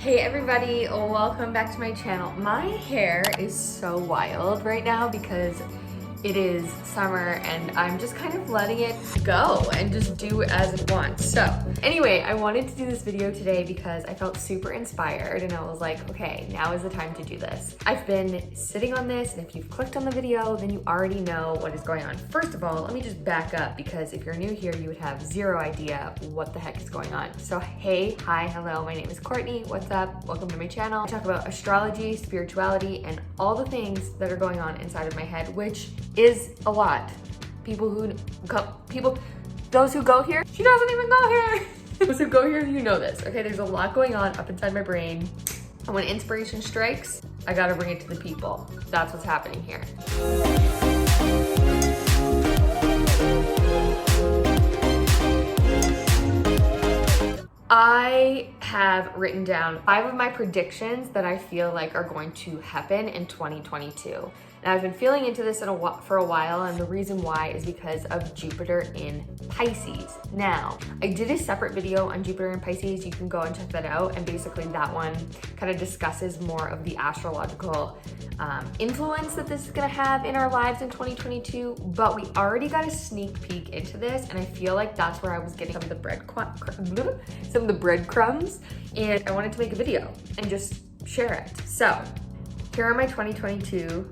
Hey everybody, welcome back to my channel. My hair is so wild right now because it is summer and I'm just kind of letting it go and just do as it wants. So anyway, I wanted to do this video today because I felt super inspired and I was like, okay, now is the time to do this. I've been sitting on this, and if you've clicked on the video, then you already know what is going on. First of all, let me just back up because if you're new here, you would have zero idea what the heck is going on. So hey, hi, hello, my name is Courtney. What's up? Welcome to my channel. I talk about astrology, spirituality, and all the things that are going on inside of my head, which is a lot. Those who go here, she doesn't even go here. Those who go here, you know this. Okay, there's a lot going on up inside my brain. And when inspiration strikes, I gotta bring it to the people. That's what's happening here. I have written down 5 of my predictions that I feel like are going to happen in 2022. Now, I've been feeling into this for a while, and the reason why is because of Jupiter in Pisces. Now, I did a separate video on Jupiter in Pisces. You can go and check that out, and basically that one kind of discusses more of the astrological influence that this is gonna have in our lives in 2022, but we already got a sneak peek into this, and I feel like that's where I was getting some of the breadcrumbs, and I wanted to make a video and just share it. So, here are my 2022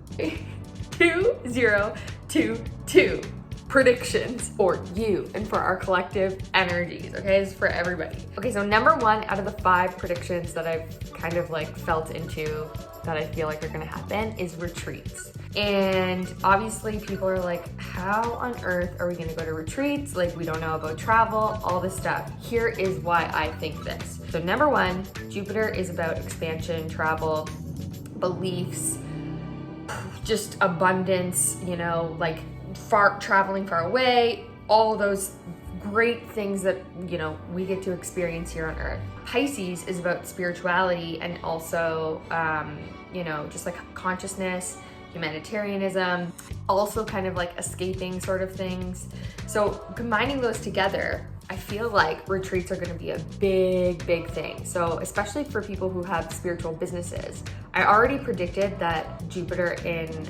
2022 predictions for you and for our collective energies. Okay, this is for everybody. Okay, so number 1 out of the 5 predictions that I've kind of like felt into that I feel like are gonna happen is retreats. And obviously people are like, how on earth are we gonna go to retreats? Like, we don't know about travel, all this stuff. Here is why I think this. So number 1, Jupiter is about expansion, travel, beliefs, just abundance, you know, like traveling far away, all those great things that, you know, we get to experience here on Earth. Pisces is about spirituality and also, you know, just like consciousness, humanitarianism, also kind of like escaping sort of things. So combining those together, I feel like retreats are going to be a big thing. So especially for people who have spiritual businesses. I already predicted that Jupiter in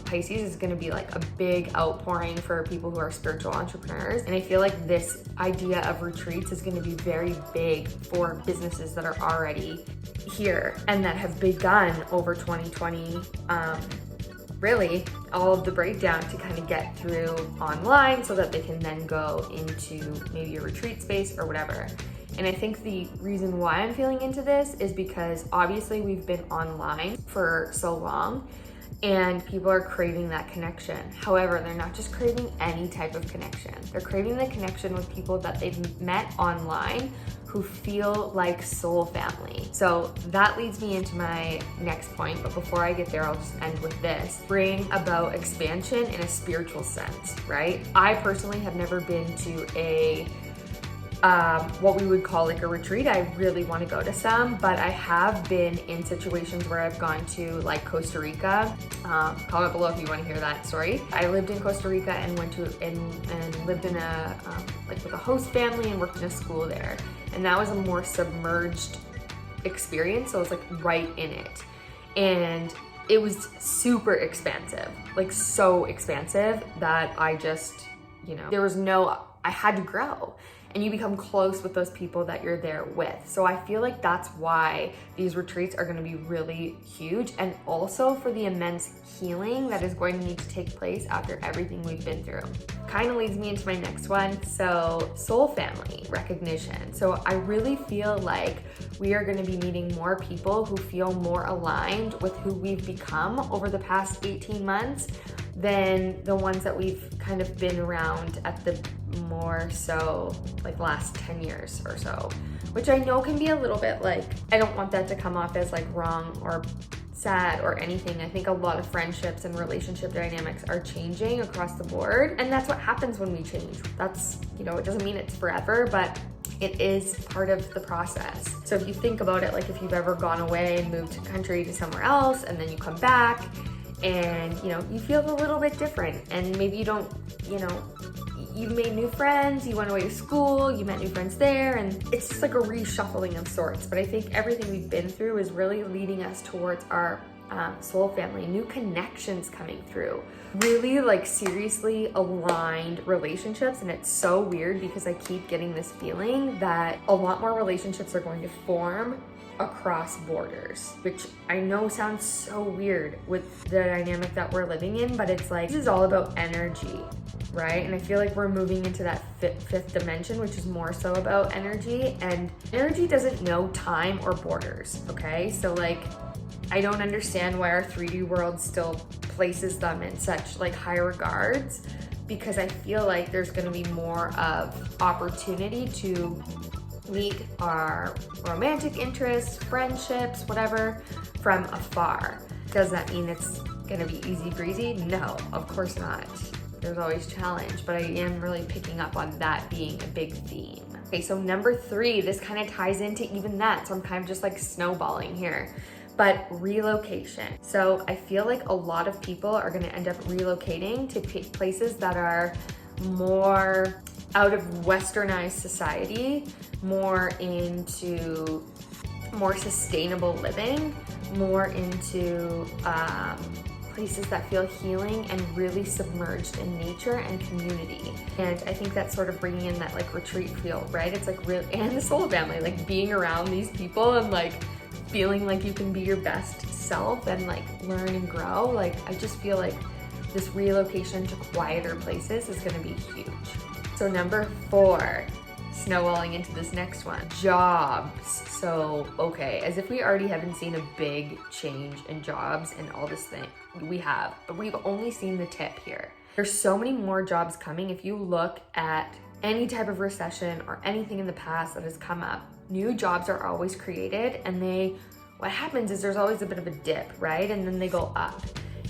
Pisces is going to be like a big outpouring for people who are spiritual entrepreneurs. And I feel like this idea of retreats is going to be very big for businesses that are already here and that have begun over 2020. Really all of the breakdown to kind of get through online so that they can then go into maybe a retreat space or whatever. And I think the reason why I'm feeling into this is because obviously we've been online for so long and people are craving that connection. However, they're not just craving any type of connection. They're craving the connection with people that they've met online who feel like soul family. So that leads me into my next point, but before I get there, I'll just end with this. Bring about expansion in a spiritual sense, right? I personally have never been to a what we would call like a retreat. I really want to go to some, but I have been in situations where I've gone to like Costa Rica. Comment below if you want to hear that story. I lived in Costa Rica and went to and lived in a like with a host family and worked in a school there. And that was a more submerged experience. So I was like right in it. And it was super expansive, like so expansive that I just, you know, I had to grow. And you become close with those people that you're there with. So I feel like that's why these retreats are gonna be really huge, and also for the immense healing that is going to need to take place after everything we've been through. Kind of leads me into my next one. So soul family recognition. So I really feel like we are gonna be meeting more people who feel more aligned with who we've become over the past 18 months than the ones that we've kind of been around at the more so like last 10 years or so, which I know can be a little bit like, I don't want that to come off as like wrong or sad or anything. I think a lot of friendships and relationship dynamics are changing across the board, and that's what happens when we change. That's, you know, it doesn't mean it's forever, but it is part of the process. So if you think about it, like if you've ever gone away and moved country to somewhere else and then you come back and, you know, you feel a little bit different, and maybe you don't, you know, you made new friends, you went away to school, you met new friends there, and it's just like a reshuffling of sorts. But I think everything we've been through is really leading us towards our soul family, new connections coming through, really like seriously aligned relationships. And it's so weird because I keep getting this feeling that a lot more relationships are going to form across borders, which I know sounds so weird with the dynamic that we're living in, but it's like, this is all about energy, right? And I feel like we're moving into that fifth dimension, which is more so about energy, and energy doesn't know time or borders, okay? So like, I don't understand why our 3D world still places them in such like high regards, because I feel like there's going to be more of opportunity to meet our romantic interests, friendships, whatever, from afar. Does that mean it's gonna be easy breezy? No, of course not. There's always challenge, but I am really picking up on that being a big theme. Okay, so number 3, this kind of ties into even that, so I'm kind of just like snowballing here. But relocation. So I feel like a lot of people are gonna end up relocating to places that are more out of westernized society, more into more sustainable living, more into places that feel healing and really submerged in nature and community. And I think that's sort of bringing in that like retreat feel, right? It's like real, and the soul family, like being around these people and like feeling like you can be your best self and like learn and grow. Like I just feel like this relocation to quieter places is gonna be huge. So number 4, snowballing into this next one, jobs. So, okay, as if we already haven't seen a big change in jobs and all this thing, we have, but we've only seen the tip here. There's so many more jobs coming. If you look at any type of recession or anything in the past that has come up, new jobs are always created, and what happens is there's always a bit of a dip, right? And then they go up.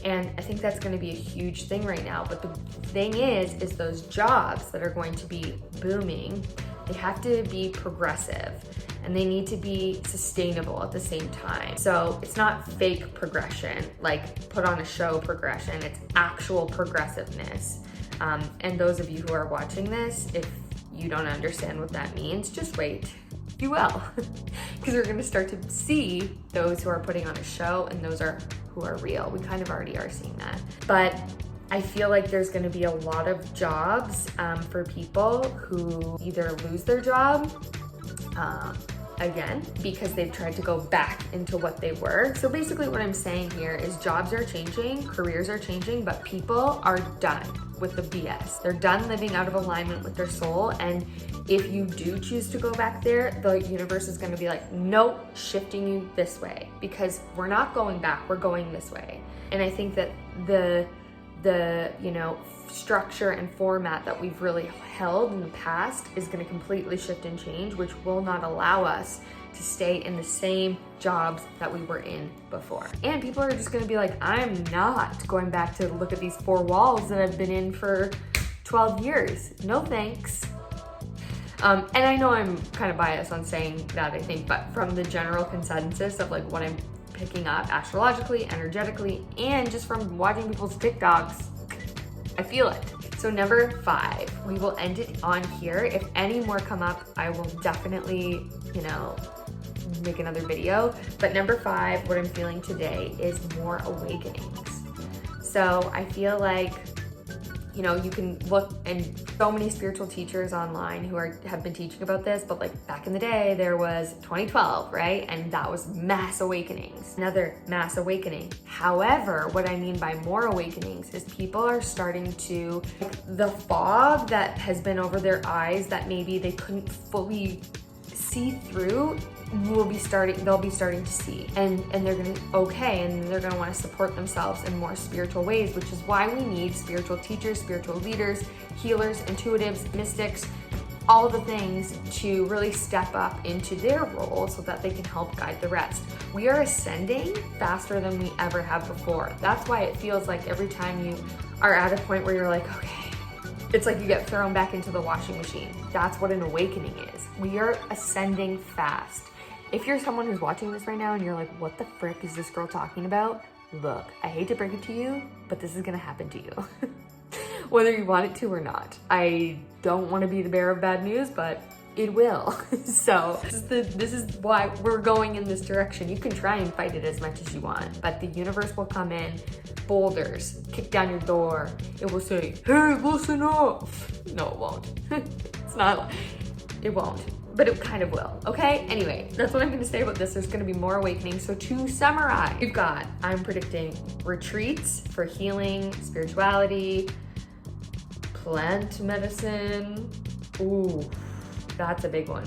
And I think that's gonna be a huge thing right now. But the thing is those jobs that are going to be booming, they have to be progressive and they need to be sustainable at the same time. So it's not fake progression, like put on a show progression, it's actual progressiveness. And those of you who are watching this, if you don't understand what that means, just wait. You will, because we're going to start to see those who are putting on a show and those who are real. We kind of already are seeing that. But I feel like there's going to be a lot of jobs for people who either lose their job again because they've tried to go back into what they were. So basically what I'm saying here is jobs are changing, careers are changing, but people are done with the BS. They're done living out of alignment with their soul, and if you do choose to go back there, the universe is going to be like, nope, shifting you this way, because we're not going back, we're going this way. And I think that the structure and format that we've really held in the past is going to completely shift and change, which will not allow us to stay in the same jobs that we were in before. And people are just going to be like, I'm not going back to look at these 4 walls that I've been in for 12 years. No thanks. And I know I'm kind of biased on saying that, I think, but from the general consensus of like what I'm picking up astrologically, energetically, and just from watching people's TikToks, I feel it. So number 5, we will end it on here. If any more come up, I will definitely, make another video. But number 5, what I'm feeling today is more awakenings. So I feel like, you can look, and so many spiritual teachers online who have been teaching about this, but like back in the day, there was 2012, right? And that was mass awakenings, another mass awakening. However, what I mean by more awakenings is people are starting to, the fog that has been over their eyes that maybe they couldn't fully see through, they'll be starting to see, and they're gonna and they're gonna want to support themselves in more spiritual ways, which is why we need spiritual teachers, spiritual leaders, healers, intuitives, mystics, all the things to really step up into their role so that they can help guide the rest. We are ascending faster than we ever have before. That's why it feels like every time you are at a point where you're like, okay, it's like you get thrown back into the washing machine. That's what an awakening is. We are ascending fast. If you're someone who's watching this right now and you're like, what the frick is this girl talking about? Look, I hate to break it to you, but this is gonna happen to you. whether you want it to or not. I don't want to be the bearer of bad news, but it will. So this is why we're going in this direction. You can try and fight it as much as you want, but the universe will come in, boulders, kick down your door. It will say, hey, listen up. No, it won't. It's not, it won't, but it kind of will, okay? Anyway, that's what I'm gonna say about this. There's gonna be more awakening. So to summarize, we've got, I'm predicting retreats for healing, spirituality, plant medicine. Ooh, that's a big one.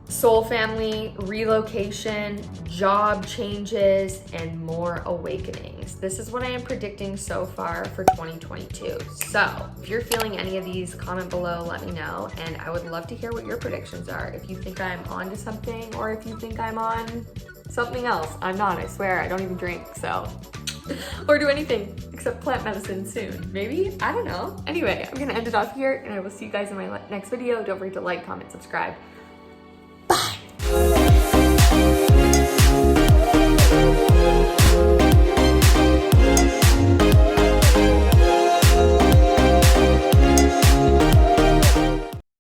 Soul family, relocation, job changes, and more awakenings. This is what I am predicting so far for 2022. So if you're feeling any of these, comment below, let me know. And I would love to hear what your predictions are. If you think I'm on to something, or if you think I'm on something else. I'm not, I swear, I don't even drink, so. Or do anything except plant medicine soon. Maybe, I don't know. Anyway, I'm gonna end it off here, and I will see you guys in my next video. Don't forget to like, comment, subscribe,